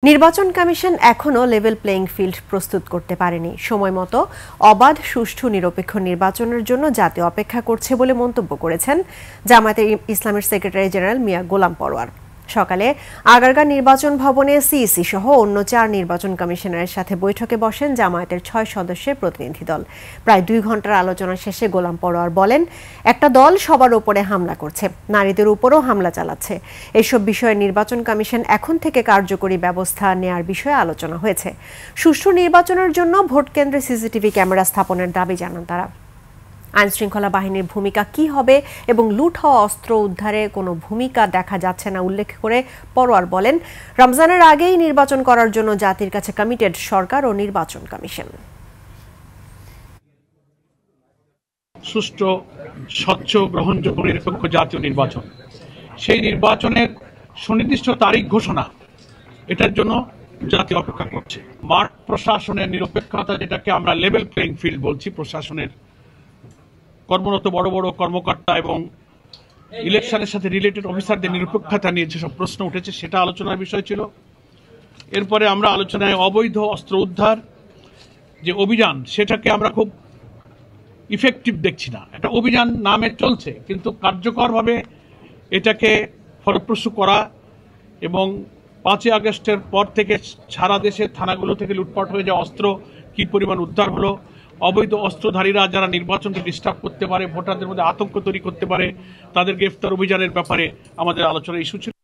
নির্বাচন কমিশন এখনো level playing field প্রস্তুত করতে পারেনি। সময়মতো অবাধ, সুষ্ঠু, নিরপেক্ষ নির্বাচনের জন্য জাতি অপেক্ষা করছে বলে মন্তব্য করেছেন জামায়াতে ইসলামের সেক্রেটারি জেনারেল মিয়া গোলাম পরোয়ার। সকালে আগারগাঁ নির্বাচন ভবনে সিইসি সহ অন্য 4 নির্বাচন কমিশনারের সাথে বৈঠকে বসেন জামায়াতের 6 সদস্যের প্রতিনিধি দল। প্রায় 2 ঘন্টার আলোচনা শেষে গোলাম পরোয়ার বলেন, একটা দল সবার উপরে হামলা করছে, নারীদের উপরও হামলা চালাচ্ছে। এসব বিষয়ে নির্বাচন কমিশন এখন থেকে কার্যকরী ব্যবস্থা নেয়ার বিষয়ে আলোচনা হয়েছে। সুষ্ঠু নির্বাচনের জন্য ভোট কেন্দ্রে সিসিটিভি ক্যামেরা স্থাপনের দাবি জানান তারা। আইনশৃঙ্খলা বাহিনীর ভূমিকা কি হবে এবং লুট হওয়া অস্ত্র উদ্ধারে কোনো ভূমিকা দেখা যাচ্ছে না উল্লেখ করে পরোয়ার বলেন, রমজানের আগেই নির্বাচন করার জন্য জাতির কাছে কমিটেড সরকার ও নির্বাচন কমিশন। সুষ্ঠু, স্বচ্ছ, গ্রহণযোগ্য, নিরপেক্ষ জাতীয় নির্বাচন, সেই নির্বাচনের সুনির্দিষ্ট তারিখ ঘোষণা, এটার জন্য জাতি অপেক্ষা করছে। মাঠ প্রশাসনের নিরপেক্ষতা, যেটাকে আমরা লেভেল প্লেইং ফিল্ড বলছি, প্রশাসনের কর্মরত বড় বড় কর্মকর্তা এবং ইলেকশনের সাথে রিলেটেড অফিসারদের নিরপেক্ষতা নিয়ে যেসব প্রশ্ন উঠেছে সেটা আলোচনার বিষয় ছিল। এরপরে আমরা আলোচনায় অবৈধ অস্ত্র উদ্ধার যে অভিযান, সেটাকে আমরা খুব ইফেক্টিভ দেখছি না। একটা অভিযান নামে চলছে, কিন্তু কার্যকরভাবে এটাকে ফলপ্রসূ করা এবং 5ই আগস্টের পর থেকে সারা দেশের থানাগুলো থেকে লুটপাট হয়ে যাওয়া অস্ত্র কি পরিমাণ উদ্ধার হলো, অবৈধ অস্ত্রধারীরা যারা নির্বাচনকে ডিস্টার্ব করতে পারে, ভোটারদের মধ্যে আতঙ্ক তৈরি করতে পারে, তাদের গ্রেফতার অভিযানের ব্যাপারে আমাদের আলোচনার ইস্যু ছিল।